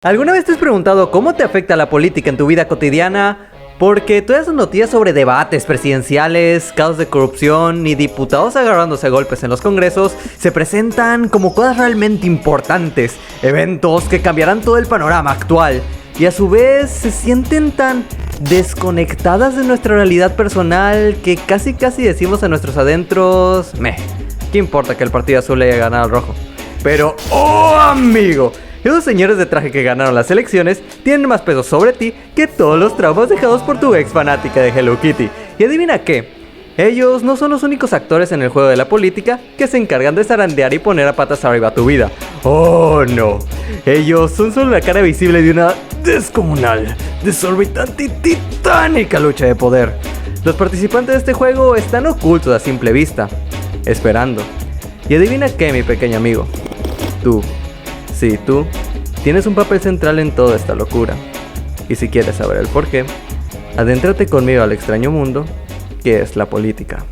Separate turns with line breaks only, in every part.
¿Alguna vez te has preguntado cómo te afecta la política en tu vida cotidiana? Porque todas esas noticias sobre debates presidenciales, casos de corrupción y diputados agarrándose a golpes en los congresos se presentan como cosas realmente importantes, eventos que cambiarán todo el panorama actual y a su vez se sienten tan desconectadas de nuestra realidad personal que casi decimos a nuestros adentros, ¿qué importa que el partido azul haya ganado al rojo? Pero, ¡oh amigo! Esos señores de traje que ganaron las elecciones tienen más peso sobre ti que todos los traumas dejados por tu ex fanática de Hello Kitty. Y adivina qué, ellos no son los únicos actores en el juego de la política que se encargan de zarandear y poner a patas arriba tu vida. ¡Oh no! Ellos son solo la cara visible de una descomunal, desorbitante y titánica lucha de poder. Los participantes de este juego están ocultos a simple vista, esperando. Y adivina qué, mi pequeño amigo, tú tienes un papel central en toda esta locura. Y si quieres saber el porqué, adéntrate conmigo al extraño mundo que es la política.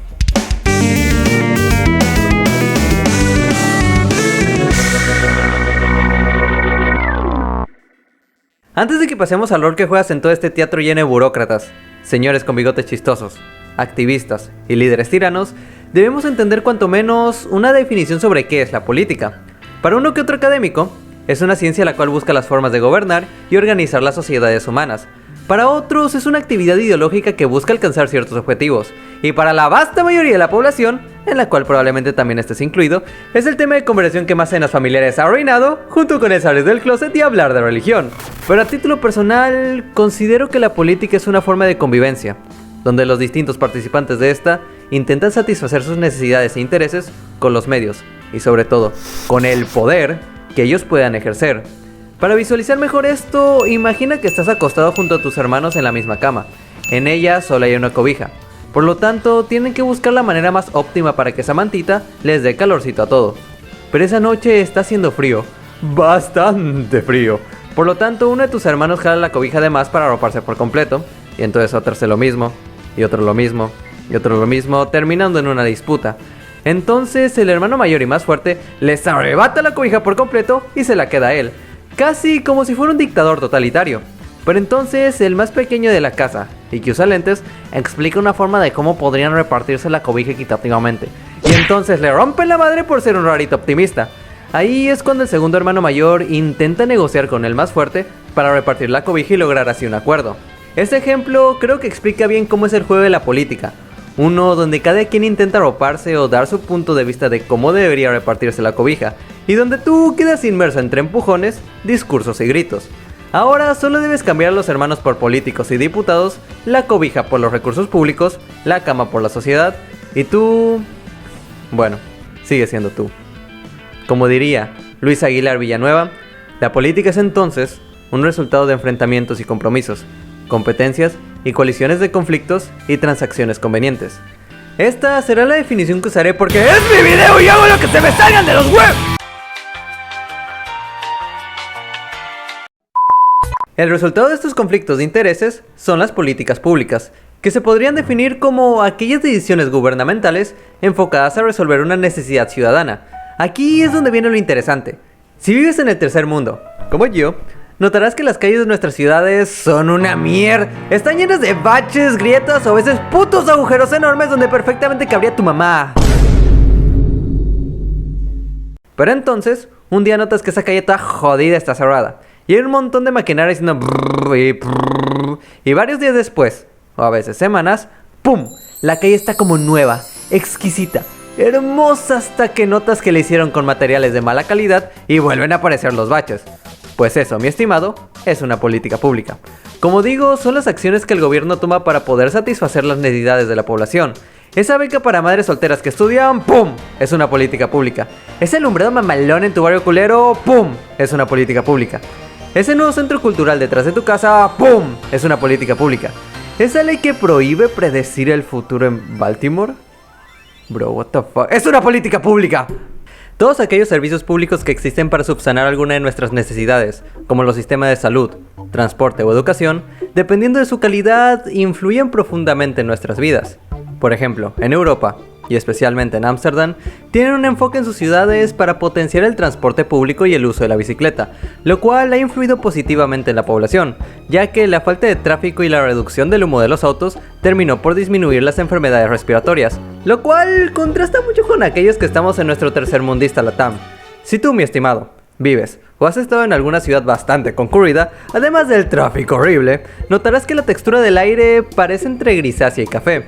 Antes de que pasemos al rol que juegas en todo este teatro lleno de burócratas, señores con bigotes chistosos, activistas y líderes tiranos, debemos entender cuanto menos una definición sobre qué es la política. Para uno que otro académico, es una ciencia la cual busca las formas de gobernar y organizar las sociedades humanas. Para otros, es una actividad ideológica que busca alcanzar ciertos objetivos. Y para la vasta mayoría de la población, en la cual probablemente también estés incluido, es el tema de conversación que más cenas familiares ha reinado, junto con el salir del closet y hablar de religión. Pero a título personal, considero que la política es una forma de convivencia, donde los distintos participantes de esta intentan satisfacer sus necesidades e intereses con los medios, y sobre todo, con el poder que ellos puedan ejercer. Para visualizar mejor esto, imagina que estás acostado junto a tus hermanos en la misma cama. En ella solo hay una cobija. Por lo tanto, tienen que buscar la manera más óptima para que esa mantita les dé calorcito a todo. Pero esa noche está haciendo frío. Bastante frío. Por lo tanto, uno de tus hermanos jala la cobija de más para arroparse por completo. Y entonces otro hace lo mismo. Y otro lo mismo. Y otro lo mismo, terminando en una disputa. Entonces el hermano mayor y más fuerte les arrebata la cobija por completo y se la queda a él, casi como si fuera un dictador totalitario. Pero entonces el más pequeño de la casa, y que usa lentes, explica una forma de cómo podrían repartirse la cobija equitativamente. Y entonces le rompen la madre por ser un rarito optimista. Ahí es cuando el segundo hermano mayor intenta negociar con el más fuerte para repartir la cobija y lograr así un acuerdo. Este ejemplo creo que explica bien cómo es el juego de la política. Uno donde cada quien intenta arroparse o dar su punto de vista de cómo debería repartirse la cobija, y donde tú quedas inmerso entre empujones, discursos y gritos. Ahora solo debes cambiar a los hermanos por políticos y diputados, la cobija por los recursos públicos, la cama por la sociedad, y tú... bueno, sigue siendo tú. Como diría Luis Aguilar Villanueva, la política es entonces un resultado de enfrentamientos y compromisos, competencias y colisiones de conflictos y transacciones convenientes. Esta será la definición que usaré porque es mi video y hago lo que se me salgan de los huevos. El resultado de estos conflictos de intereses son las políticas públicas, que se podrían definir como aquellas decisiones gubernamentales enfocadas a resolver una necesidad ciudadana. Aquí es donde viene lo interesante. Si vives en el tercer mundo, como yo, notarás que las calles de nuestras ciudades son una mierda. Están llenas de baches, grietas o a veces putos agujeros enormes donde perfectamente cabría tu mamá. Pero entonces, un día notas que esa calle toda jodida está cerrada y hay un montón de maquinaria haciendo brrr, y varios días después, o a veces semanas, ¡pum! La calle está como nueva, exquisita, hermosa, hasta que notas que la hicieron con materiales de mala calidad y vuelven a aparecer los baches. Pues eso, mi estimado, es una política pública. Como digo, son las acciones que el gobierno toma para poder satisfacer las necesidades de la población. Esa beca para madres solteras que estudian, ¡pum!, es una política pública. Ese alumbrado mamalón en tu barrio culero, ¡pum!, es una política pública. Ese nuevo centro cultural detrás de tu casa, ¡pum!, es una política pública. Esa ley que prohíbe predecir el futuro en Baltimore, bro, what the fuck, es una política pública. Todos aquellos servicios públicos que existen para subsanar alguna de nuestras necesidades, como los sistemas de salud, transporte o educación, dependiendo de su calidad, influyen profundamente en nuestras vidas. Por ejemplo, en Europa, y especialmente en Ámsterdam, tienen un enfoque en sus ciudades para potenciar el transporte público y el uso de la bicicleta, lo cual ha influido positivamente en la población, ya que la falta de tráfico y la reducción del humo de los autos terminó por disminuir las enfermedades respiratorias, lo cual contrasta mucho con aquellos que estamos en nuestro tercermundista LATAM. Si tú, mi estimado, vives o has estado en alguna ciudad bastante concurrida, además del tráfico horrible, notarás que la textura del aire parece entre grisácea y café.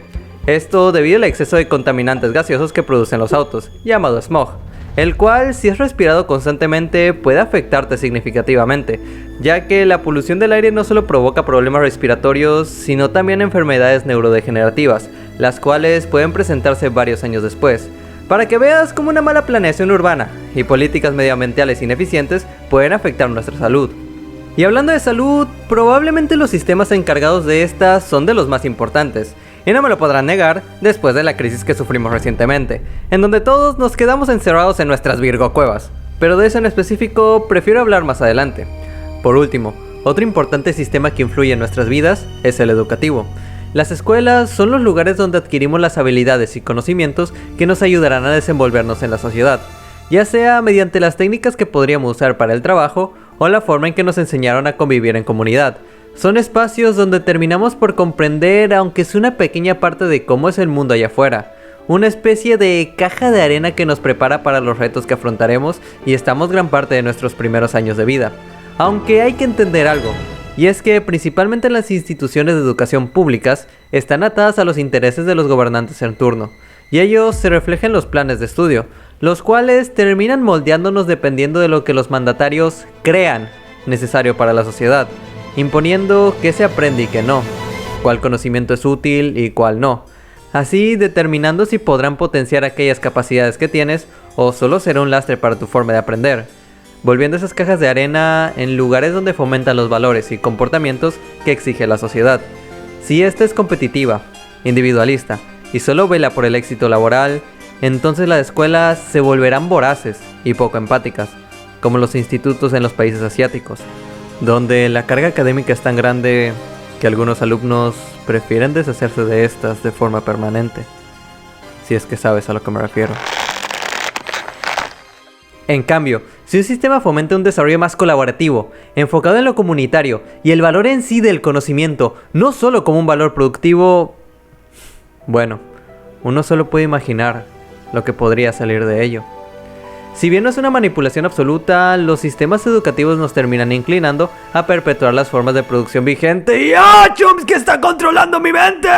Esto debido al exceso de contaminantes gaseosos que producen los autos, llamado smog, el cual si es respirado constantemente puede afectarte significativamente, ya que la polución del aire no solo provoca problemas respiratorios, sino también enfermedades neurodegenerativas, las cuales pueden presentarse varios años después. Para que veas cómo una mala planeación urbana y políticas medioambientales ineficientes pueden afectar nuestra salud. Y hablando de salud, probablemente los sistemas encargados de estas son de los más importantes, y no me lo podrán negar después de la crisis que sufrimos recientemente, en donde todos nos quedamos encerrados en nuestras virgocuevas, pero de eso en específico prefiero hablar más adelante. Por último, otro importante sistema que influye en nuestras vidas es el educativo. Las escuelas son los lugares donde adquirimos las habilidades y conocimientos que nos ayudarán a desenvolvernos en la sociedad, ya sea mediante las técnicas que podríamos usar para el trabajo o la forma en que nos enseñaron a convivir en comunidad. Son espacios donde terminamos por comprender, aunque sea una pequeña parte de cómo es el mundo allá afuera, una especie de caja de arena que nos prepara para los retos que afrontaremos y estamos gran parte de nuestros primeros años de vida. Aunque hay que entender algo, y es que principalmente las instituciones de educación públicas están atadas a los intereses de los gobernantes en turno, y ellos se reflejan en los planes de estudio, los cuales terminan moldeándonos dependiendo de lo que los mandatarios crean necesario para la sociedad, imponiendo qué se aprende y qué no, cuál conocimiento es útil y cuál no, así determinando si podrán potenciar aquellas capacidades que tienes o solo será un lastre para tu forma de aprender, volviendo esas cajas de arena en lugares donde fomentan los valores y comportamientos que exige la sociedad. Si esta es competitiva, individualista y solo vela por el éxito laboral, entonces las escuelas se volverán voraces y poco empáticas, como los institutos en los países asiáticos, donde la carga académica es tan grande que algunos alumnos prefieren deshacerse de estas de forma permanente, si es que sabes a lo que me refiero. En cambio, si un sistema fomenta un desarrollo más colaborativo, enfocado en lo comunitario y el valor en sí del conocimiento, no solo como un valor productivo, bueno, uno solo puede imaginar lo que podría salir de ello. Si bien no es una manipulación absoluta, los sistemas educativos nos terminan inclinando a perpetuar las formas de producción vigente y ¡ah, Chomsky está controlando mi mente!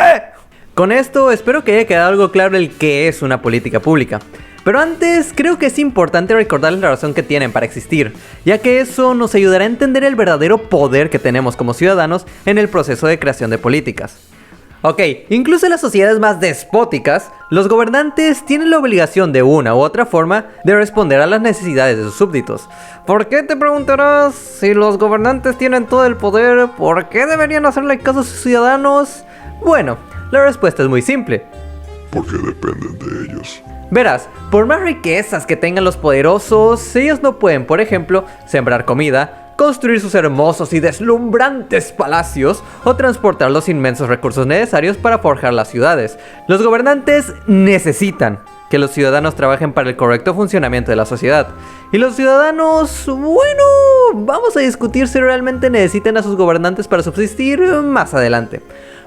Con esto espero que haya quedado algo claro el qué es una política pública. Pero antes, creo que es importante recordarles la razón que tienen para existir, ya que eso nos ayudará a entender el verdadero poder que tenemos como ciudadanos en el proceso de creación de políticas. Ok, incluso en las sociedades más despóticas, los gobernantes tienen la obligación de una u otra forma de responder a las necesidades de sus súbditos. ¿Por qué, te preguntarás? Si los gobernantes tienen todo el poder, ¿por qué deberían hacerle caso a sus ciudadanos? Bueno, la respuesta es muy simple.
Porque dependen de ellos.
Verás, por más riquezas que tengan los poderosos, ellos no pueden, por ejemplo, sembrar comida, construir sus hermosos y deslumbrantes palacios o transportar los inmensos recursos necesarios para forjar las ciudades. Los gobernantes necesitan que los ciudadanos trabajen para el correcto funcionamiento de la sociedad. Y los ciudadanos, bueno, vamos a discutir si realmente necesitan a sus gobernantes para subsistir más adelante.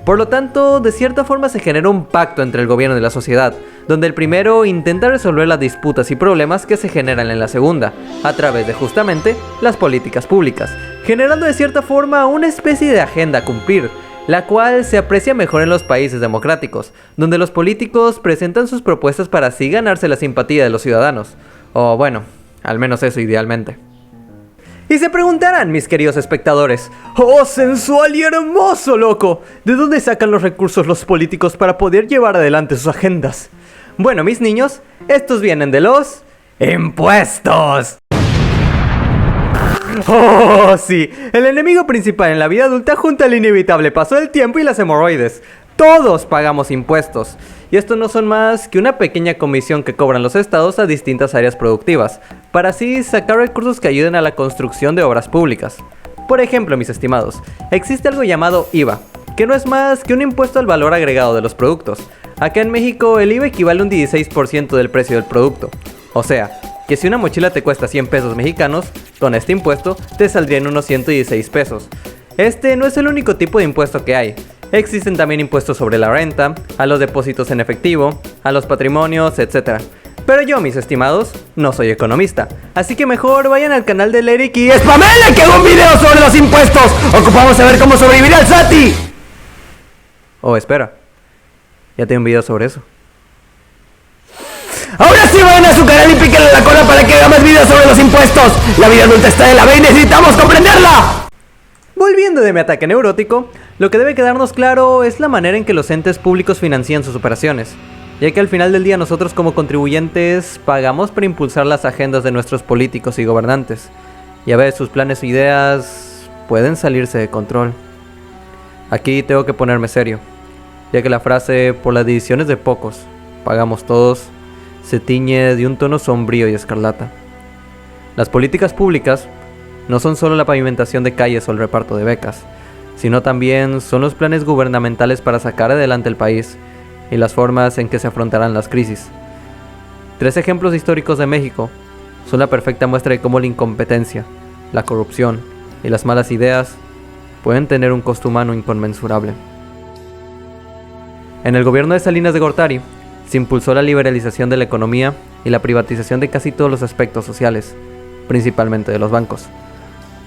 Por lo tanto, de cierta forma se genera un pacto entre el gobierno y la sociedad, donde el primero intenta resolver las disputas y problemas que se generan en la segunda, a través de justamente las políticas públicas, generando de cierta forma una especie de agenda a cumplir, la cual se aprecia mejor en los países democráticos, donde los políticos presentan sus propuestas para así ganarse la simpatía de los ciudadanos, o bueno, al menos eso idealmente. Y se preguntarán, mis queridos espectadores, ¡oh, sensual y hermoso, loco! ¿De dónde sacan los recursos los políticos para poder llevar adelante sus agendas? Bueno, mis niños, estos vienen de los impuestos. ¡Oh, sí! El enemigo principal en la vida adulta junto al inevitable paso del tiempo y las hemorroides. Todos pagamos impuestos, y esto no son más que una pequeña comisión que cobran los estados a distintas áreas productivas, para así sacar recursos que ayuden a la construcción de obras públicas. Por ejemplo, mis estimados, existe algo llamado IVA, que no es más que un impuesto al valor agregado de los productos. Acá en México el IVA equivale a un 16% del precio del producto. O sea, que si una mochila te cuesta 100 pesos mexicanos, con este impuesto te saldrían unos 116 pesos. Este no es el único tipo de impuesto que hay. Existen también impuestos sobre la renta, a los depósitos en efectivo, a los patrimonios, etc. Pero yo, mis estimados, no soy economista, así que mejor vayan al canal del Eric y ¡spamele que hago un video sobre los impuestos! ¡Ocupamos saber cómo sobrevivir al Sati! Oh, espera, ya tengo un video sobre eso. Ahora sí vayan a su canal y píquenle la cola para que haga más videos sobre los impuestos. La vida adulta está de la B y necesitamos comprenderla. Volviendo de mi ataque neurótico, lo que debe quedarnos claro es la manera en que los entes públicos financian sus operaciones, ya que al final del día nosotros como contribuyentes pagamos para impulsar las agendas de nuestros políticos y gobernantes, y a veces sus planes o ideas pueden salirse de control. Aquí tengo que ponerme serio, ya que la frase "por las decisiones de pocos, pagamos todos" se tiñe de un tono sombrío y escarlata. Las políticas públicas no son solo la pavimentación de calles o el reparto de becas, sino también son los planes gubernamentales para sacar adelante el país y las formas en que se afrontarán las crisis. 3 ejemplos históricos de México son la perfecta muestra de cómo la incompetencia, la corrupción y las malas ideas pueden tener un costo humano inconmensurable. En el gobierno de Salinas de Gortari se impulsó la liberalización de la economía y la privatización de casi todos los aspectos sociales, principalmente de los bancos,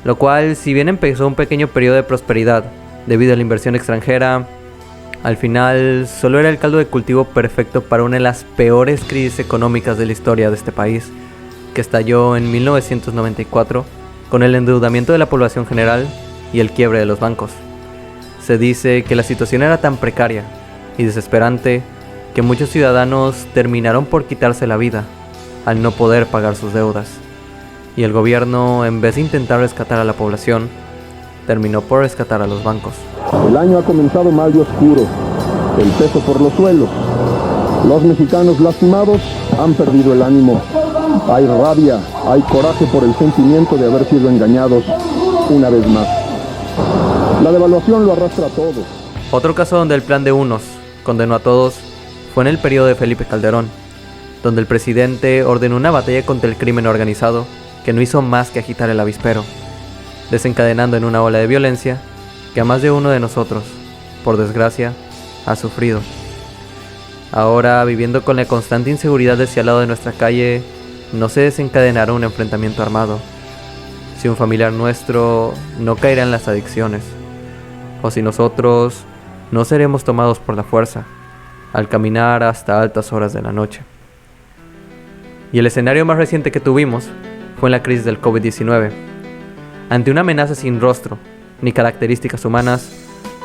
lo cual, si bien empezó un pequeño periodo de prosperidad debido a la inversión extranjera, al final solo era el caldo de cultivo perfecto para una de las peores crisis económicas de la historia de este país, que estalló en 1994 con el endeudamiento de la población general y el quiebre de los bancos. Se dice que la situación era tan precaria y desesperante que muchos ciudadanos terminaron por quitarse la vida al no poder pagar sus deudas. Y el gobierno, en vez de intentar rescatar a la población, terminó por rescatar a los bancos.
El año ha comenzado mal y oscuro, el peso por los suelos. Los mexicanos lastimados han perdido el ánimo. Hay rabia, hay coraje por el sentimiento de haber sido engañados una vez más. La devaluación lo arrastra a todos.
Otro caso donde el plan de unos condenó a todos fue en el periodo de Felipe Calderón, donde el presidente ordenó una batalla contra el crimen organizado que no hizo más que agitar el avispero, desencadenando en una ola de violencia que a más de uno de nosotros, por desgracia, ha sufrido. Ahora, viviendo con la constante inseguridad de ese lado de nuestra calle, no se desencadenará un enfrentamiento armado, si un familiar nuestro no caerá en las adicciones, o si nosotros no seremos tomados por la fuerza al caminar hasta altas horas de la noche. Y el escenario más reciente que tuvimos fue en la crisis del COVID-19. Ante una amenaza sin rostro ni características humanas,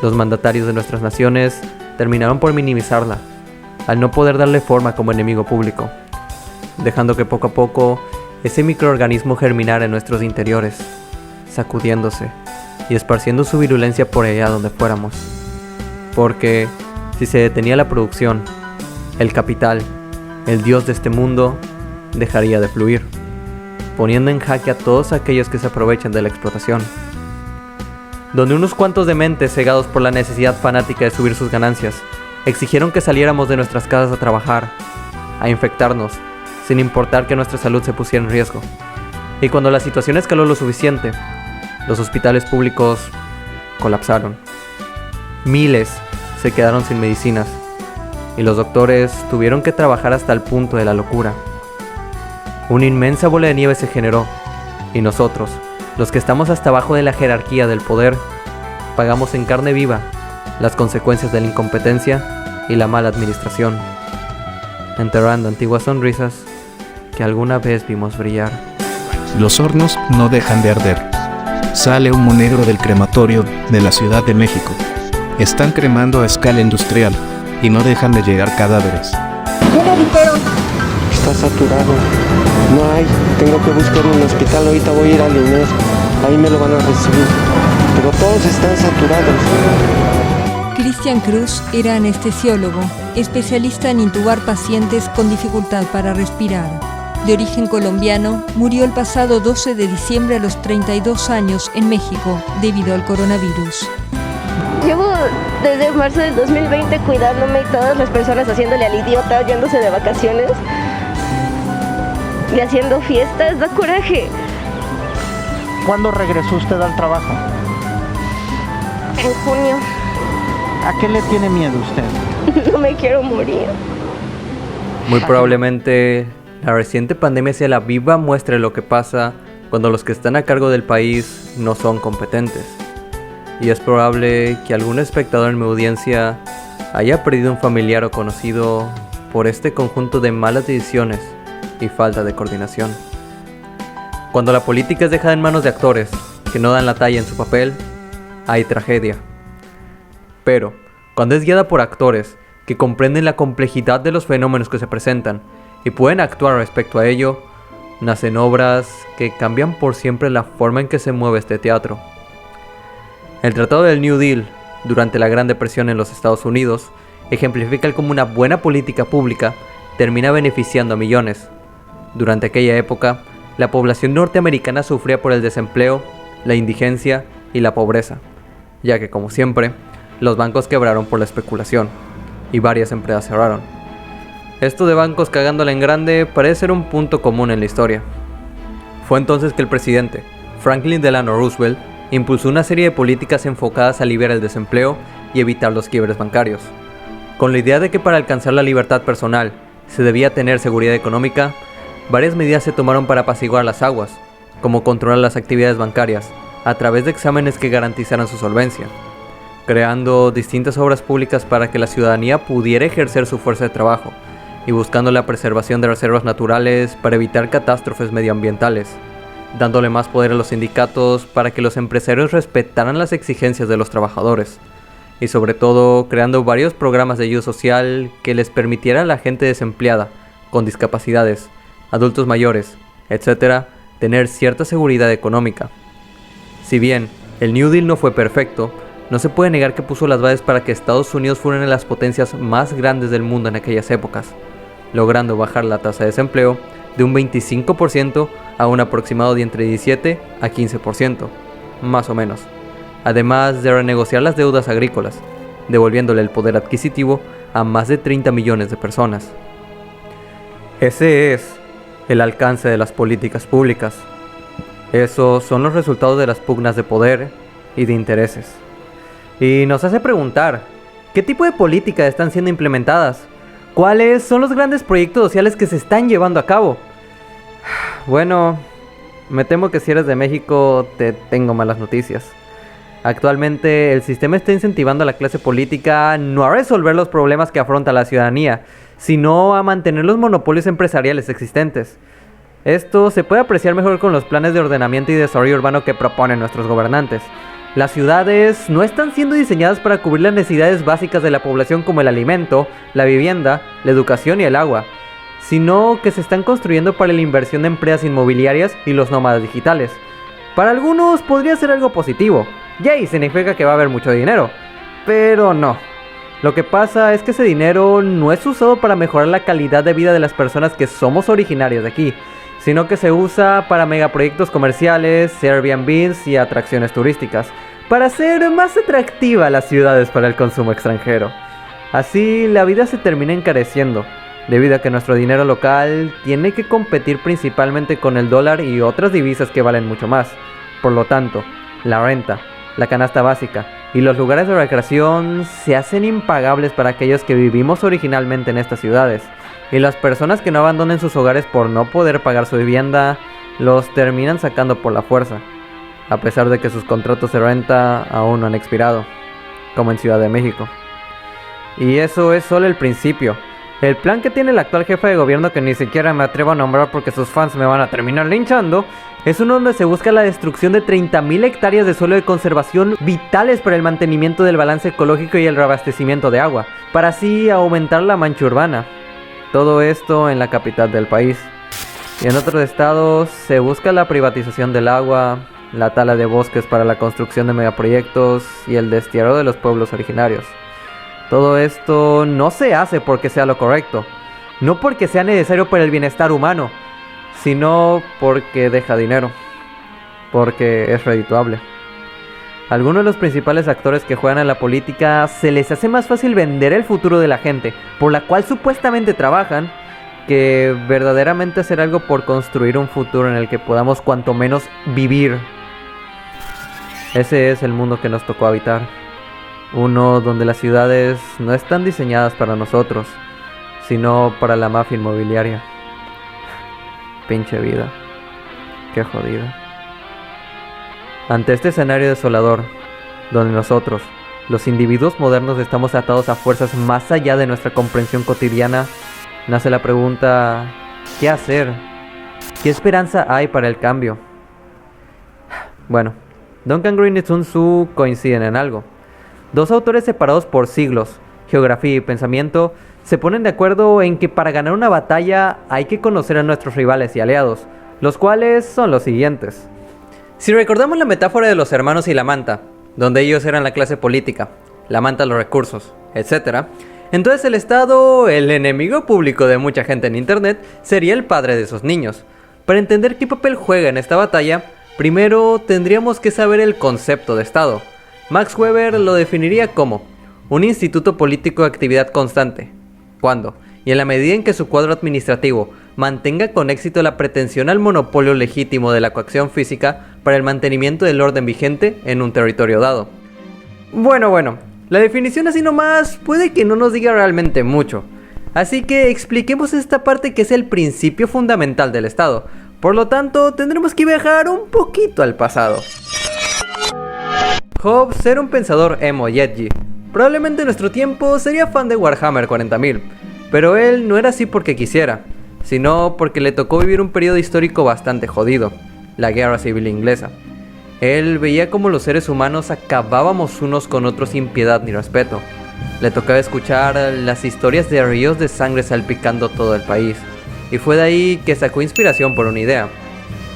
los mandatarios de nuestras naciones terminaron por minimizarla, al no poder darle forma como enemigo público, dejando que poco a poco ese microorganismo germinara en nuestros interiores, sacudiéndose y esparciendo su virulencia por allá donde fuéramos. Porque si se detenía la producción, el capital, el dios de este mundo, dejaría de fluir, poniendo en jaque a todos aquellos que se aprovechan de la explotación. Donde unos cuantos dementes cegados por la necesidad fanática de subir sus ganancias, exigieron que saliéramos de nuestras casas a trabajar, a infectarnos, sin importar que nuestra salud se pusiera en riesgo. Y cuando la situación escaló lo suficiente, los hospitales públicos colapsaron. Miles se quedaron sin medicinas y los doctores tuvieron que trabajar hasta el punto de la locura. Una inmensa bola de nieve se generó y nosotros, los que estamos hasta abajo de la jerarquía del poder, pagamos en carne viva las consecuencias de la incompetencia y la mala administración, enterrando antiguas sonrisas que alguna vez vimos brillar.
Los hornos no dejan de arder. Sale humo negro del crematorio de la Ciudad de México. Están cremando a escala industrial y no dejan de llegar cadáveres.
¿Qué le dijeron?
Está saturado. No hay. Tengo que buscar un hospital. Ahorita voy a ir al INES. Ahí me lo van a recibir. Pero todos están saturados.
Cristian Cruz era anestesiólogo, especialista en intubar pacientes con dificultad para respirar. De origen colombiano, murió el pasado 12 de diciembre a los 32 años en México debido al coronavirus.
Llevo desde marzo del 2020 cuidándome y todas las personas haciéndole al idiota, yéndose de vacaciones y haciendo fiestas, da coraje.
¿Cuándo regresó usted al trabajo?
En junio.
¿A qué le tiene miedo usted?
No me quiero morir.
Muy probablemente la reciente pandemia sea la viva muestra de lo que pasa cuando los que están a cargo del país no son competentes. Y es probable que algún espectador en mi audiencia haya perdido un familiar o conocido por este conjunto de malas decisiones y falta de coordinación. Cuando la política es dejada en manos de actores que no dan la talla en su papel, hay tragedia. Pero cuando es guiada por actores que comprenden la complejidad de los fenómenos que se presentan y pueden actuar respecto a ello, nacen obras que cambian por siempre la forma en que se mueve este teatro. El Tratado del New Deal, durante la Gran Depresión en los Estados Unidos, ejemplifica cómo una buena política pública termina beneficiando a millones. Durante aquella época, la población norteamericana sufría por el desempleo, la indigencia y la pobreza, ya que, como siempre, los bancos quebraron por la especulación y varias empresas cerraron. Esto de bancos cagándola en grande parece ser un punto común en la historia. Fue entonces que el presidente, Franklin Delano Roosevelt, impulsó una serie de políticas enfocadas a aliviar el desempleo y evitar los quiebres bancarios, con la idea de que para alcanzar la libertad personal se debía tener seguridad económica. Varias medidas se tomaron para apaciguar las aguas, como controlar las actividades bancarias a través de exámenes que garantizaran su solvencia, creando distintas obras públicas para que la ciudadanía pudiera ejercer su fuerza de trabajo y buscando la preservación de reservas naturales para evitar catástrofes medioambientales, dándole más poder a los sindicatos para que los empresarios respetaran las exigencias de los trabajadores, y sobre todo creando varios programas de ayuda social que les permitiera a la gente desempleada, con discapacidades, adultos mayores, etc., tener cierta seguridad económica. Si bien el New Deal no fue perfecto, no se puede negar que puso las bases para que Estados Unidos fuera una de las potencias más grandes del mundo en aquellas épocas, logrando bajar la tasa de desempleo de un 25% a un aproximado de entre 17 a 15%, más o menos, además de renegociar las deudas agrícolas, devolviéndole el poder adquisitivo a más de 30 millones de personas. Ese es el alcance de las políticas públicas. Esos son los resultados de las pugnas de poder y de intereses. Y nos hace preguntar, ¿qué tipo de políticas están siendo implementadas? ¿Cuáles son los grandes proyectos sociales que se están llevando a cabo? Bueno, me temo que si eres de México te tengo malas noticias. Actualmente el sistema está incentivando a la clase política no a resolver los problemas que afronta la ciudadanía, sino a mantener los monopolios empresariales existentes. Esto se puede apreciar mejor con los planes de ordenamiento y desarrollo urbano que proponen nuestros gobernantes. Las ciudades no están siendo diseñadas para cubrir las necesidades básicas de la población como el alimento, la vivienda, la educación y el agua, sino que se están construyendo para la inversión de empresas inmobiliarias y los nómadas digitales. Para algunos podría ser algo positivo, yay, significa que va a haber mucho dinero, pero no. Lo que pasa es que ese dinero no es usado para mejorar la calidad de vida de las personas que somos originarias de aquí, sino que se usa para megaproyectos comerciales, Airbnbs y atracciones turísticas, para hacer más atractiva las ciudades para el consumo extranjero. Así, la vida se termina encareciendo, debido a que nuestro dinero local tiene que competir principalmente con el dólar y otras divisas que valen mucho más. Por lo tanto, la renta, la canasta básica y los lugares de recreación se hacen impagables para aquellos que vivimos originalmente en estas ciudades, y las personas que no abandonen sus hogares por no poder pagar su vivienda los terminan sacando por la fuerza, a pesar de que sus contratos de renta aún no han expirado, como en Ciudad de México. Y eso es solo el principio. El plan que tiene el actual jefe de gobierno, que ni siquiera me atrevo a nombrar porque sus fans me van a terminar linchando, es uno donde se busca la destrucción de 30.000 hectáreas de suelo de conservación vitales para el mantenimiento del balance ecológico y el reabastecimiento de agua, para así aumentar la mancha urbana. Todo esto en la capital del país. Y en otros estados se busca la privatización del agua, la tala de bosques para la construcción de megaproyectos y el destierro de los pueblos originarios. Todo esto no se hace porque sea lo correcto, no porque sea necesario para el bienestar humano, sino porque deja dinero, porque es redituable. A algunos de los principales actores que juegan en la política se les hace más fácil vender el futuro de la gente, por la cual supuestamente trabajan, que verdaderamente hacer algo por construir un futuro en el que podamos cuanto menos vivir. Ese es el mundo que nos tocó habitar. Uno donde las ciudades no están diseñadas para nosotros, sino para la mafia inmobiliaria. Pinche vida. Qué jodida. Ante este escenario desolador, donde nosotros, los individuos modernos, estamos atados a fuerzas más allá de nuestra comprensión cotidiana, nace la pregunta: ¿qué hacer? ¿Qué esperanza hay para el cambio? Bueno, Duncan Green y Sun Tzu coinciden en algo. Dos autores separados por siglos, geografía y pensamiento, se ponen de acuerdo en que para ganar una batalla hay que conocer a nuestros rivales y aliados, los cuales son los siguientes. Si recordamos la metáfora de los hermanos y la manta, donde ellos eran la clase política, la manta los recursos, etc., entonces el Estado, el enemigo público de mucha gente en internet, sería el padre de esos niños. Para entender qué papel juega en esta batalla, primero tendríamos que saber el concepto de Estado. Max Weber lo definiría como un instituto político de actividad constante, cuando, y en la medida en que su cuadro administrativo mantenga con éxito la pretensión al monopolio legítimo de la coacción física para el mantenimiento del orden vigente en un territorio dado. Bueno, la definición así nomás puede que no nos diga realmente mucho, así que expliquemos esta parte que es el principio fundamental del Estado. Por lo tanto, tendremos que viajar un poquito al pasado. Hobbes era un pensador emo y edgy. Probablemente en nuestro tiempo sería fan de Warhammer 40.000, pero él no era así porque quisiera, sino porque le tocó vivir un periodo histórico bastante jodido, la Guerra Civil Inglesa. Él veía cómo los seres humanos acabábamos unos con otros sin piedad ni respeto. Le tocaba escuchar las historias de ríos de sangre salpicando todo el país, y fue de ahí que sacó inspiración por una idea.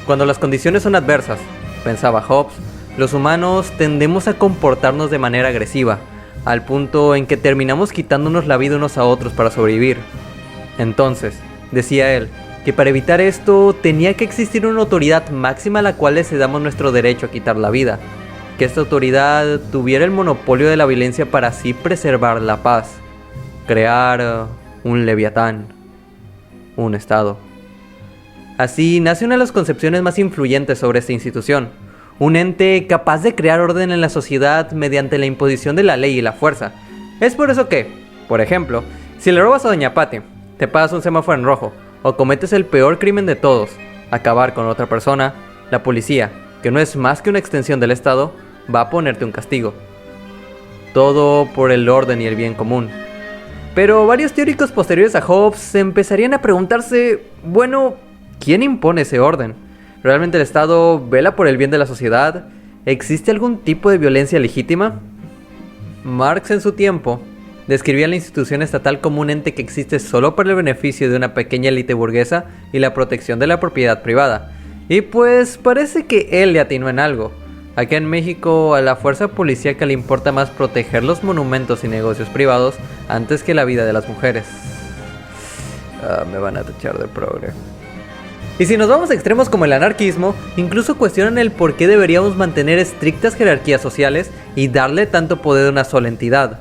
Cuando las condiciones son adversas, pensaba Hobbes, los humanos tendemos a comportarnos de manera agresiva, al punto en que terminamos quitándonos la vida unos a otros para sobrevivir. Entonces, decía él, que para evitar esto tenía que existir una autoridad máxima a la cual le cedamos nuestro derecho a quitar la vida, que esta autoridad tuviera el monopolio de la violencia para así preservar la paz, crear un leviatán, un Estado. Así nace una de las concepciones más influyentes sobre esta institución, un ente capaz de crear orden en la sociedad mediante la imposición de la ley y la fuerza. Es por eso que, por ejemplo, si le robas a Doña Pati, te pasas un semáforo en rojo, o cometes el peor crimen de todos, acabar con otra persona, la policía, que no es más que una extensión del Estado, va a ponerte un castigo. Todo por el orden y el bien común. Pero varios teóricos posteriores a Hobbes empezarían a preguntarse, bueno, ¿quién impone ese orden? ¿Realmente el Estado vela por el bien de la sociedad? ¿Existe algún tipo de violencia legítima? Marx en su tiempo describía la institución estatal como un ente que existe solo para el beneficio de una pequeña élite burguesa y la protección de la propiedad privada. Y pues parece que él le atinó en algo. Aquí en México a la fuerza policíaca le importa más proteger los monumentos y negocios privados antes que la vida de las mujeres. Me van a tachar de progre. Y si nos vamos a extremos como el anarquismo, incluso cuestionan el por qué deberíamos mantener estrictas jerarquías sociales y darle tanto poder a una sola entidad.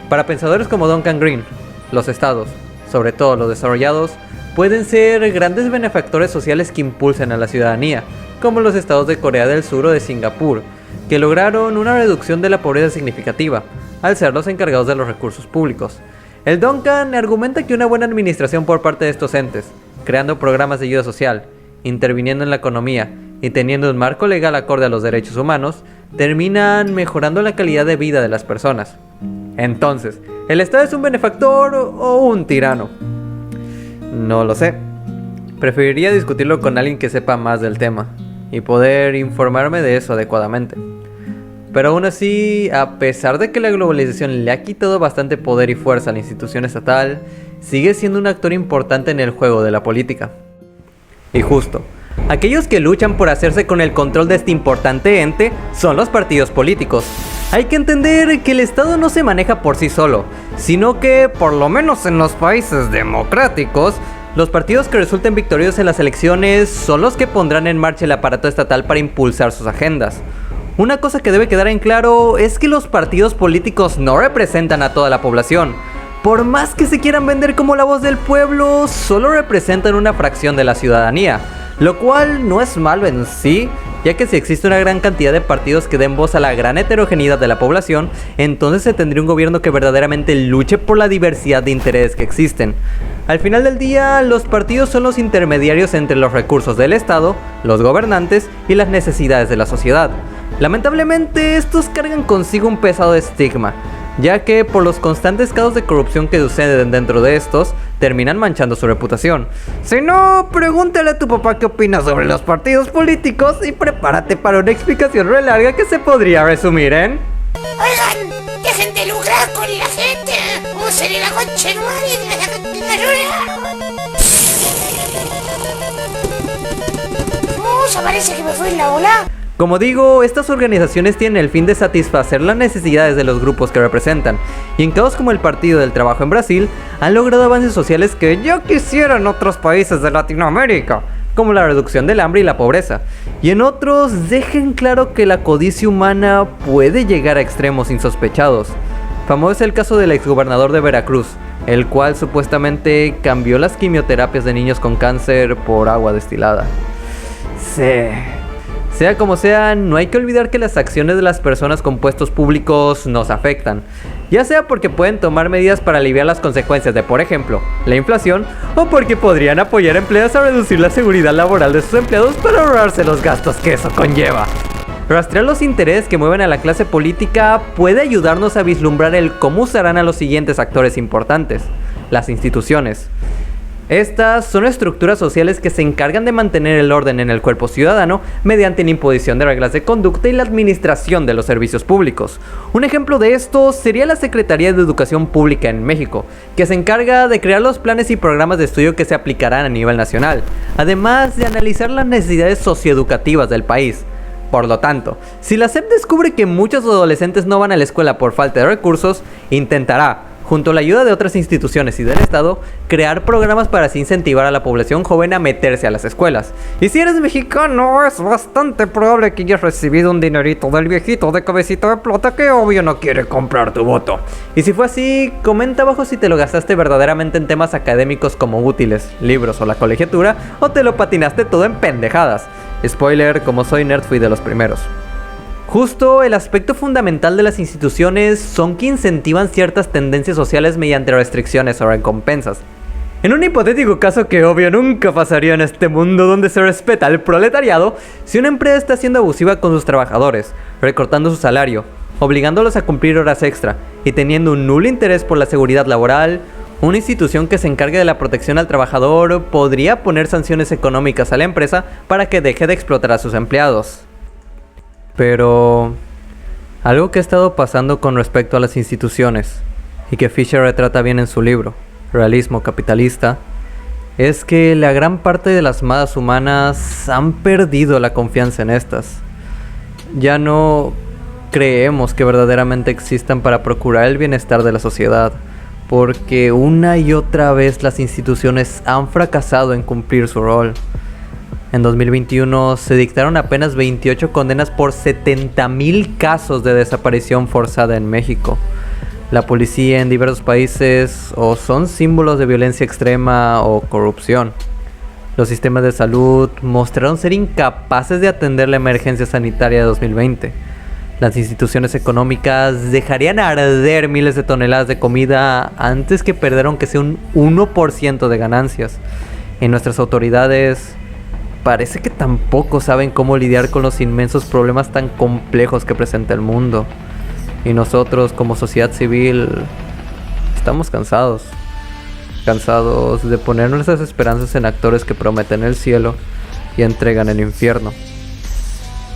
Para pensadores como Duncan Green, los estados, sobre todo los desarrollados, pueden ser grandes benefactores sociales que impulsan a la ciudadanía, como los estados de Corea del Sur o de Singapur, que lograron una reducción de la pobreza significativa, al ser los encargados de los recursos públicos. El Duncan argumenta que una buena administración por parte de estos entes, creando programas de ayuda social, interviniendo en la economía y teniendo un marco legal acorde a los derechos humanos, terminan mejorando la calidad de vida de las personas. Entonces, ¿el Estado es un benefactor o un tirano? No lo sé. Preferiría discutirlo con alguien que sepa más del tema y poder informarme de eso adecuadamente. Pero aún así, a pesar de que la globalización le ha quitado bastante poder y fuerza a la institución estatal, sigue siendo un actor importante en el juego de la política. Y justo, aquellos que luchan por hacerse con el control de este importante ente son los partidos políticos. Hay que entender que el Estado no se maneja por sí solo, sino que, por lo menos en los países democráticos, los partidos que resulten victoriosos en las elecciones son los que pondrán en marcha el aparato estatal para impulsar sus agendas. Una cosa que debe quedar en claro es que los partidos políticos no representan a toda la población. Por más que se quieran vender como la voz del pueblo, solo representan una fracción de la ciudadanía, lo cual no es malo en sí, ya que si existe una gran cantidad de partidos que den voz a la gran heterogeneidad de la población, entonces se tendría un gobierno que verdaderamente luche por la diversidad de intereses que existen. Al final del día, los partidos son los intermediarios entre los recursos del Estado, los gobernantes y las necesidades de la sociedad. Lamentablemente, estos cargan consigo un pesado estigma, ya que por los constantes casos de corrupción que suceden dentro de estos, terminan manchando su reputación. Si no, pregúntale a tu papá qué opina sobre los partidos políticos y prepárate para una explicación re larga que se podría resumir en...
Oigan, dejen de lucrar con la gente. Úsenle la concha en se parece que me fui en la bola.
Como digo, estas organizaciones tienen el fin de satisfacer las necesidades de los grupos que representan, y en casos como el Partido del Trabajo en Brasil, han logrado avances sociales que yo quisiera en otros países de Latinoamérica, como la reducción del hambre y la pobreza, y en otros dejen claro que la codicia humana puede llegar a extremos insospechados. Famoso es el caso del exgobernador de Veracruz, el cual supuestamente cambió las quimioterapias de niños con cáncer por agua destilada. Sea como sea, no hay que olvidar que las acciones de las personas con puestos públicos nos afectan, ya sea porque pueden tomar medidas para aliviar las consecuencias de, por ejemplo, la inflación, o porque podrían apoyar a empleados a reducir la seguridad laboral de sus empleados para ahorrarse los gastos que eso conlleva. Rastrear los intereses que mueven a la clase política puede ayudarnos a vislumbrar el cómo usarán a los siguientes actores importantes: las instituciones. Estas son estructuras sociales que se encargan de mantener el orden en el cuerpo ciudadano mediante la imposición de reglas de conducta y la administración de los servicios públicos. Un ejemplo de esto sería la Secretaría de Educación Pública en México, que se encarga de crear los planes y programas de estudio que se aplicarán a nivel nacional, además de analizar las necesidades socioeducativas del país. Por lo tanto, si la SEP descubre que muchos adolescentes no van a la escuela por falta de recursos, intentará, junto a la ayuda de otras instituciones y del Estado, crear programas para así incentivar a la población joven a meterse a las escuelas. Y si eres mexicano, es bastante probable que hayas recibido un dinerito del viejito de cabecita de plata que obvio no quiere comprar tu voto. Y si fue así, comenta abajo si te lo gastaste verdaderamente en temas académicos como útiles, libros o la colegiatura, o te lo patinaste todo en pendejadas. Spoiler, como soy nerd fui de los primeros. Justo el aspecto fundamental de las instituciones son que incentivan ciertas tendencias sociales mediante restricciones o recompensas. En un hipotético caso que obvio nunca pasaría en este mundo donde se respeta al proletariado, si una empresa está siendo abusiva con sus trabajadores, recortando su salario, obligándolos a cumplir horas extra y teniendo un nulo interés por la seguridad laboral, una institución que se encargue de la protección al trabajador podría poner sanciones económicas a la empresa para que deje de explotar a sus empleados. Pero algo que ha estado pasando con respecto a las instituciones, y que Fisher retrata bien en su libro, Realismo Capitalista, es que la gran parte de las masas humanas han perdido la confianza en estas. Ya no creemos que verdaderamente existan para procurar el bienestar de la sociedad, porque una y otra vez las instituciones han fracasado en cumplir su rol. En 2021 se dictaron apenas 28 condenas por 70,000 casos de desaparición forzada en México. La policía en diversos países o son símbolos de violencia extrema o corrupción. Los sistemas de salud mostraron ser incapaces de atender la emergencia sanitaria de 2020. Las instituciones económicas dejarían arder miles de toneladas de comida antes que perder aunque sea un 1% de ganancias. Y nuestras autoridades parece que tampoco saben cómo lidiar con los inmensos problemas tan complejos que presenta el mundo. Y nosotros como sociedad civil estamos cansados de poner nuestras esperanzas en actores que prometen el cielo y entregan el infierno.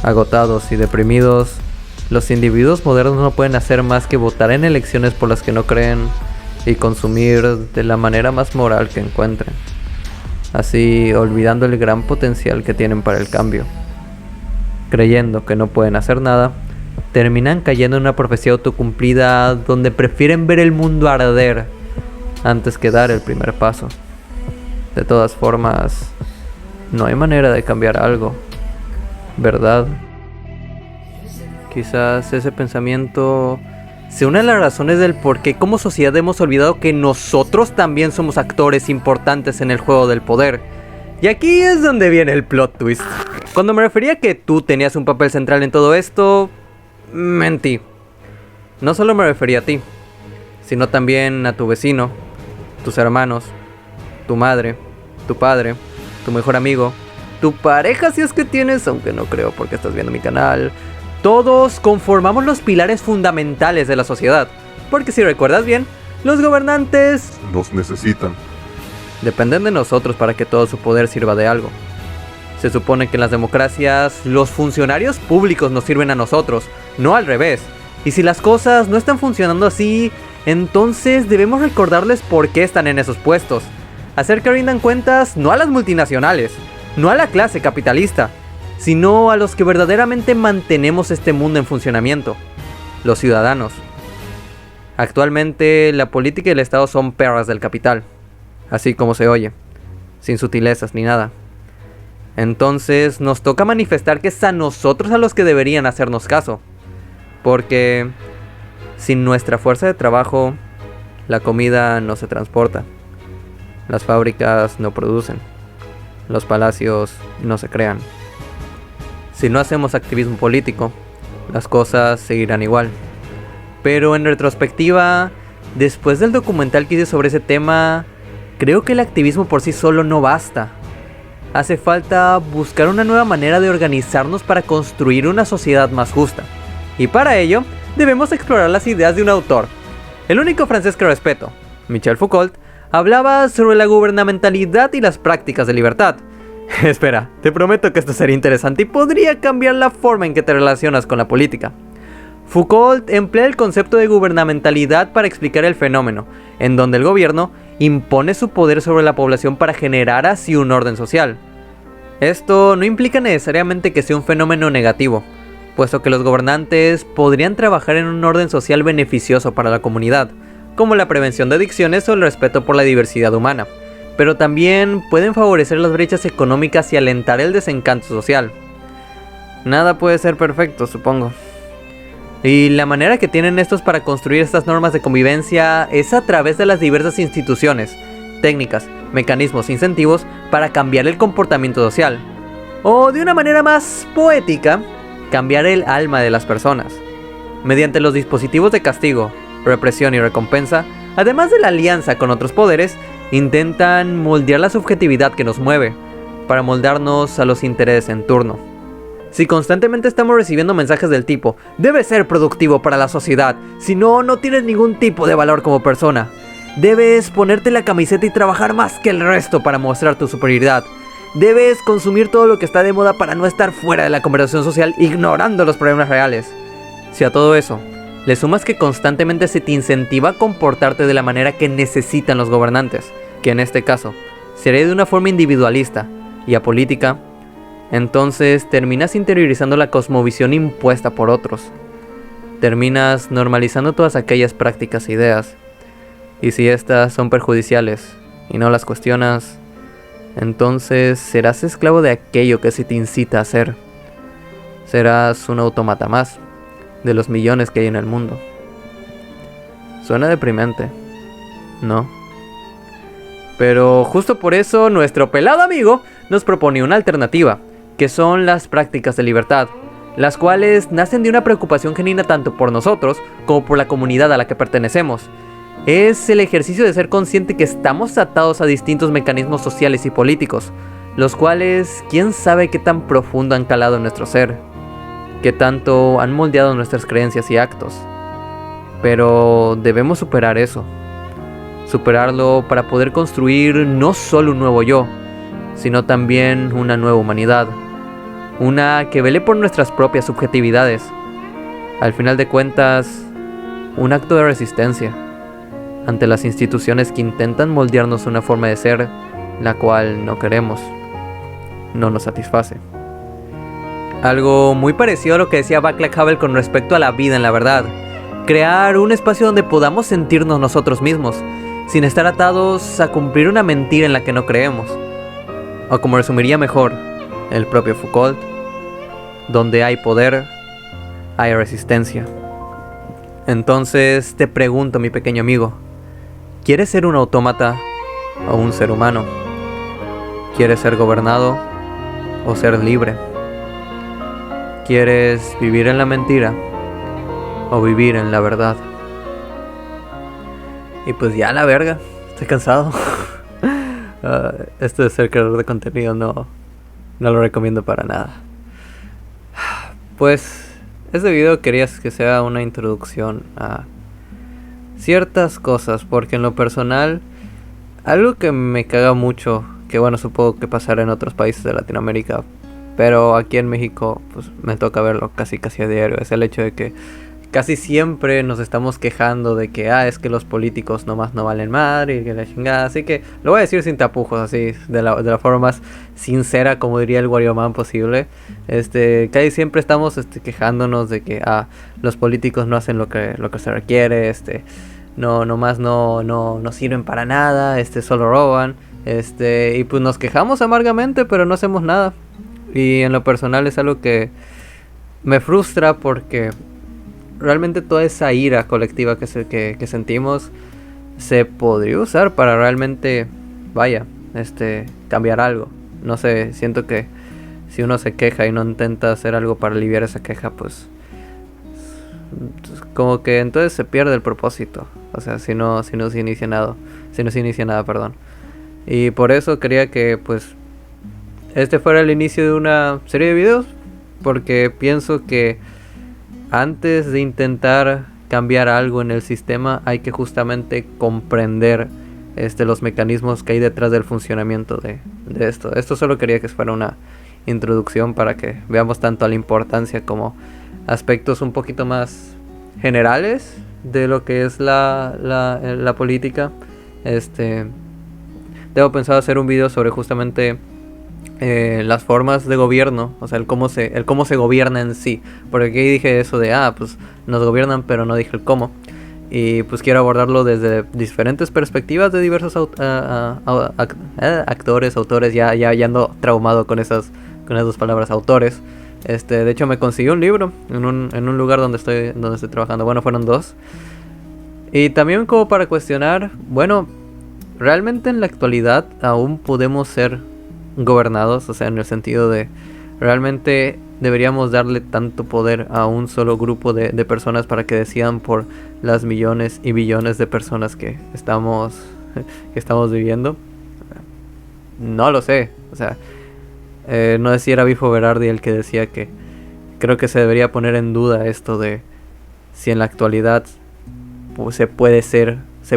Agotados y deprimidos, los individuos modernos no pueden hacer más que votar en elecciones por las que no creen y consumir de la manera más moral que encuentren, así olvidando el gran potencial que tienen para el cambio. Creyendo que no pueden hacer nada, terminan cayendo en una profecía autocumplida donde prefieren ver el mundo arder antes que dar el primer paso. De todas formas, no hay manera de cambiar algo, ¿verdad? Quizás ese pensamiento sea una de las razones del por qué como sociedad hemos olvidado que nosotros también somos actores importantes en el juego del poder. Y aquí es donde viene el plot twist. Cuando me refería a que tú tenías un papel central en todo esto, mentí. No solo me refería a ti, sino también a tu vecino, tus hermanos, tu madre, tu padre, tu mejor amigo, tu pareja si es que tienes, aunque no creo porque estás viendo mi canal. Todos conformamos los pilares fundamentales de la sociedad, porque si recuerdas bien, los gobernantes
Nos necesitan.
dependen de nosotros para que todo su poder sirva de algo. Se supone que en las democracias los funcionarios públicos nos sirven a nosotros, no al revés. Y si las cosas no están funcionando así, entonces debemos recordarles por qué están en esos puestos. Hacer que rindan cuentas no a las multinacionales, no a la clase capitalista, sino a los que verdaderamente mantenemos este mundo en funcionamiento, los ciudadanos. Actualmente la política y el Estado son perras del capital, así como se oye, sin sutilezas ni nada. Entonces nos toca manifestar que es a nosotros a los que deberían hacernos caso, porque sin nuestra fuerza de trabajo, la comida no se transporta, las fábricas no producen, los palacios no se crean. Si no hacemos activismo político, las cosas seguirán igual. Pero en retrospectiva, después del documental que hice sobre ese tema, creo que el activismo por sí solo no basta. Hace falta buscar una nueva manera de organizarnos para construir una sociedad más justa. Y para ello, debemos explorar las ideas de un autor. El único francés que respeto, Michel Foucault, hablaba sobre la gubernamentalidad y las prácticas de libertad. Espera, te prometo que esto sería interesante y podría cambiar la forma en que te relacionas con la política. Foucault emplea el concepto de gubernamentalidad para explicar el fenómeno, en donde el gobierno impone su poder sobre la población para generar así un orden social. Esto no implica necesariamente que sea un fenómeno negativo, puesto que los gobernantes podrían trabajar en un orden social beneficioso para la comunidad, como la prevención de adicciones o el respeto por la diversidad humana, pero también pueden favorecer las brechas económicas y alentar el desencanto social. Nada puede ser perfecto, supongo. Y la manera que tienen estos para construir estas normas de convivencia es a través de las diversas instituciones, técnicas, mecanismos e incentivos para cambiar el comportamiento social. O de una manera más poética, cambiar el alma de las personas. Mediante los dispositivos de castigo, represión y recompensa, además de la alianza con otros poderes, intentan moldear la subjetividad que nos mueve, para moldarnos a los intereses en turno. Si constantemente estamos recibiendo mensajes del tipo, debes ser productivo para la sociedad, si no, no tienes ningún tipo de valor como persona. Debes ponerte la camiseta y trabajar más que el resto para mostrar tu superioridad. Debes consumir todo lo que está de moda para no estar fuera de la conversación social, ignorando los problemas reales. Si a todo eso le sumas que constantemente se te incentiva a comportarte de la manera que necesitan los gobernantes, que en este caso sería de una forma individualista y apolítica, entonces terminas interiorizando la cosmovisión impuesta por otros. Terminas normalizando todas aquellas prácticas e ideas. Y si estas son perjudiciales y no las cuestionas, entonces serás esclavo de aquello que se te incita a hacer. Serás un autómata más de los millones que hay en el mundo. Suena deprimente, ¿no? Pero justo por eso nuestro pelado amigo nos propone una alternativa, que son las prácticas de libertad, las cuales nacen de una preocupación genuina tanto por nosotros como por la comunidad a la que pertenecemos. Es el ejercicio de ser consciente que estamos atados a distintos mecanismos sociales y políticos, los cuales quién sabe qué tan profundo han calado en nuestro ser, qué tanto han moldeado nuestras creencias y actos. Pero debemos superar eso, superarlo para poder construir no solo un nuevo yo, sino también una nueva humanidad, una que vele por nuestras propias subjetividades. Al final de cuentas, un acto de resistencia ante las instituciones que intentan moldearnos una forma de ser la cual no queremos, no nos satisface. Algo muy parecido a lo que decía Václav Havel con respecto a la vida en la verdad. Crear un espacio donde podamos sentirnos nosotros mismos, sin estar atados a cumplir una mentira en la que no creemos. O como resumiría mejor el propio Foucault, donde hay poder, hay resistencia. Entonces te pregunto, mi pequeño amigo, ¿quieres ser un autómata o un ser humano? ¿Quieres ser gobernado o ser libre? ¿Quieres vivir en la mentira o vivir en la verdad? Y pues ya la verga, estoy cansado. Esto de ser creador de contenido no lo recomiendo para nada. Pues este video querías que sea una introducción a ciertas cosas, porque en lo personal, algo que me caga mucho, que bueno, supongo que pasará en otros países de Latinoamérica, pero aquí en México pues me toca verlo casi a diario, es el hecho de que casi siempre nos estamos quejando de que es que los políticos nomás no valen madre y que la chingada. Así que lo voy a decir sin tapujos, así de la forma más sincera, como diría el Wario Man posible. Casi siempre estamos quejándonos de que los políticos no hacen lo que se requiere, nomás no sirven para nada, solo roban, y pues nos quejamos amargamente, pero no hacemos nada. Y en lo personal es algo que me frustra, porque realmente toda esa ira colectiva que sentimos se podría usar para realmente, cambiar algo. No sé, siento que si uno se queja y no intenta hacer algo para aliviar esa queja, pues como que entonces se pierde el propósito. O sea, si no se inicia nada, perdón. Y por eso quería que pues fuera el inicio de una serie de videos, porque pienso que antes de intentar cambiar algo en el sistema hay que justamente comprender los mecanismos que hay detrás del funcionamiento de esto. Esto solo quería que fuera una introducción para que veamos tanto la importancia como aspectos un poquito más generales de lo que es la política. Tengo pensado hacer un video sobre justamente las formas de gobierno, o sea, el cómo se gobierna en sí, porque aquí dije eso de pues nos gobiernan, pero no dije el cómo, y pues quiero abordarlo desde diferentes perspectivas de diversos actores, autores. Ya ando traumado con esas dos palabras, autores. De hecho me conseguí un libro en un lugar donde estoy trabajando. Bueno, fueron 2. Y también como para cuestionar, bueno, realmente en la actualidad aún podemos ser gobernados, o sea, en el sentido de realmente deberíamos darle tanto poder a un solo grupo de personas para que decidan por las millones y billones de personas que estamos viviendo. No lo sé, o sea, no sé si era Bifo Berardi el que decía que creo que se debería poner en duda esto de si en la actualidad pues, se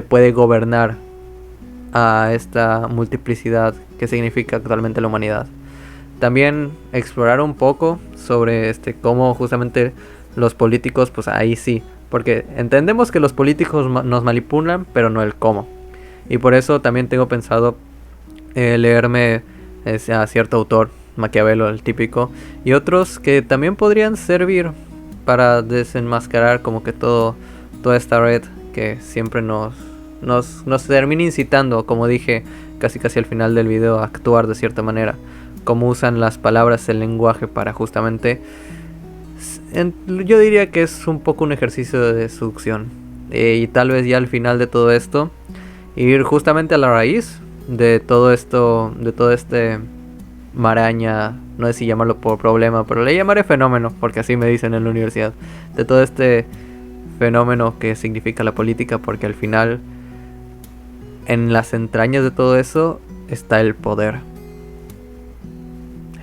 puede gobernar a esta multiplicidad que significa actualmente la humanidad. También explorar un poco sobre cómo justamente los políticos, pues ahí sí, porque entendemos que los políticos nos manipulan, pero no el cómo. Y por eso también tengo pensado leerme a cierto autor, Maquiavelo, el típico, y otros que también podrían servir para desenmascarar como que toda esta red que siempre nos termina incitando, como dije casi al final del video, a actuar de cierta manera. Cómo usan las palabras, el lenguaje para justamente, yo diría que es un poco un ejercicio de seducción. Y tal vez ya al final de todo esto, ir justamente a la raíz de todo esto, de todo maraña, no sé si llamarlo por problema, pero le llamaré fenómeno, porque así me dicen en la universidad, de todo este fenómeno que significa la política, porque al final en las entrañas de todo eso está el poder.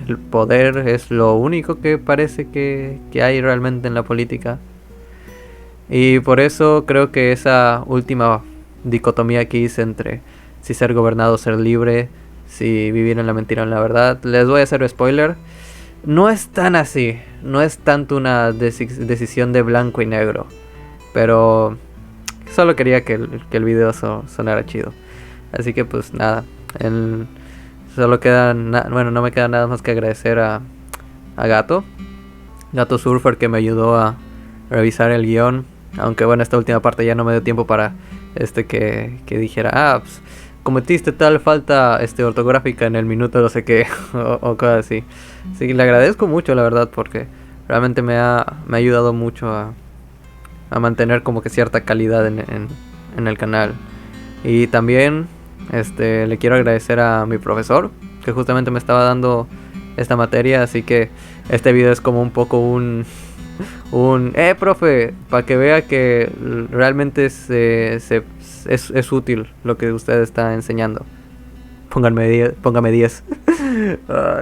El poder es lo único que parece que hay realmente en la política. Y por eso creo que esa última dicotomía que hice entre si ser gobernado o ser libre, si vivir en la mentira o en la verdad, les voy a hacer spoiler, no es tan así. No es tanto una decisión de blanco y negro. Pero solo quería que el video sonara chido. Así que pues nada, solo no me queda nada más que agradecer a Gato Surfer, que me ayudó a revisar el guión. Aunque bueno, esta última parte ya no me dio tiempo para que dijera, pues, cometiste tal falta ortográfica en el minuto no sé qué o cosas así. Así que le agradezco mucho, la verdad, porque realmente me ha ayudado mucho a mantener como que cierta calidad en el canal. Y también le quiero agradecer a mi profesor, que justamente me estaba dando esta materia, así que este video es como un poco un profe, para que vea que realmente es útil lo que usted está enseñando. Póngame 10.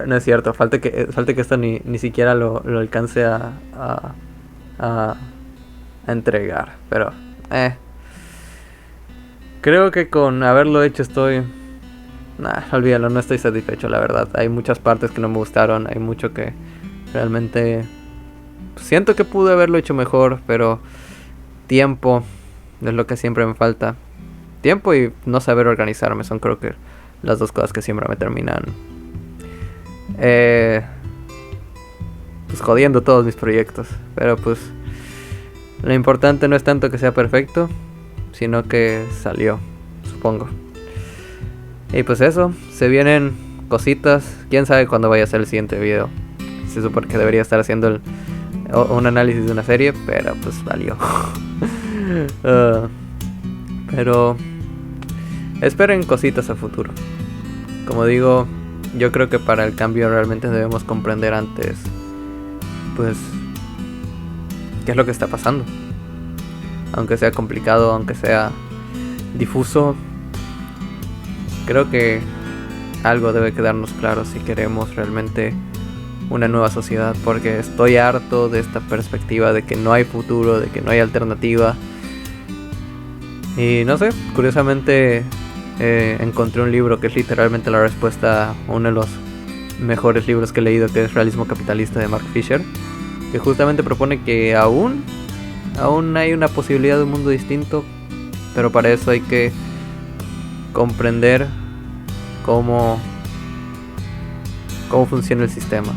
No es cierto, falta que esto ni siquiera lo alcance a entregar, pero creo que con haberlo hecho estoy... olvídalo, no estoy satisfecho, la verdad. Hay muchas partes que no me gustaron, hay mucho que realmente siento que pude haberlo hecho mejor, pero tiempo es lo que siempre me falta. Tiempo y no saber organizarme son, creo que, las dos cosas que siempre me terminan pues jodiendo todos mis proyectos. Pero pues lo importante no es tanto que sea perfecto, sino que salió, supongo. Y pues eso, se vienen cositas. Quién sabe cuándo vaya a ser el siguiente video. Se supone que debería estar haciendo un análisis de una serie, pero pues valió. Pero esperen cositas a futuro. Como digo, yo creo que para el cambio realmente debemos comprender antes, pues, qué es lo que está pasando. Aunque sea complicado, aunque sea difuso, creo que algo debe quedarnos claro si queremos realmente una nueva sociedad, porque estoy harto de esta perspectiva de que no hay futuro, de que no hay alternativa. Y no sé, curiosamente encontré un libro que es literalmente la respuesta a uno de los mejores libros que he leído, que es Realismo Capitalista, de Mark Fisher, que justamente propone que aún hay una posibilidad de un mundo distinto, pero para eso hay que comprender cómo funciona el sistema,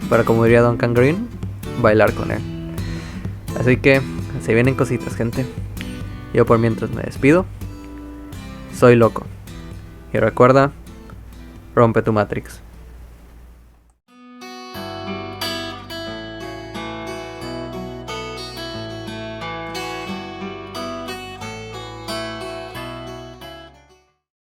para, como diría Duncan Green, bailar con él. Así que se vienen cositas, gente. Yo por mientras me despido. Soy loco. Y recuerda, rompe tu Matrix.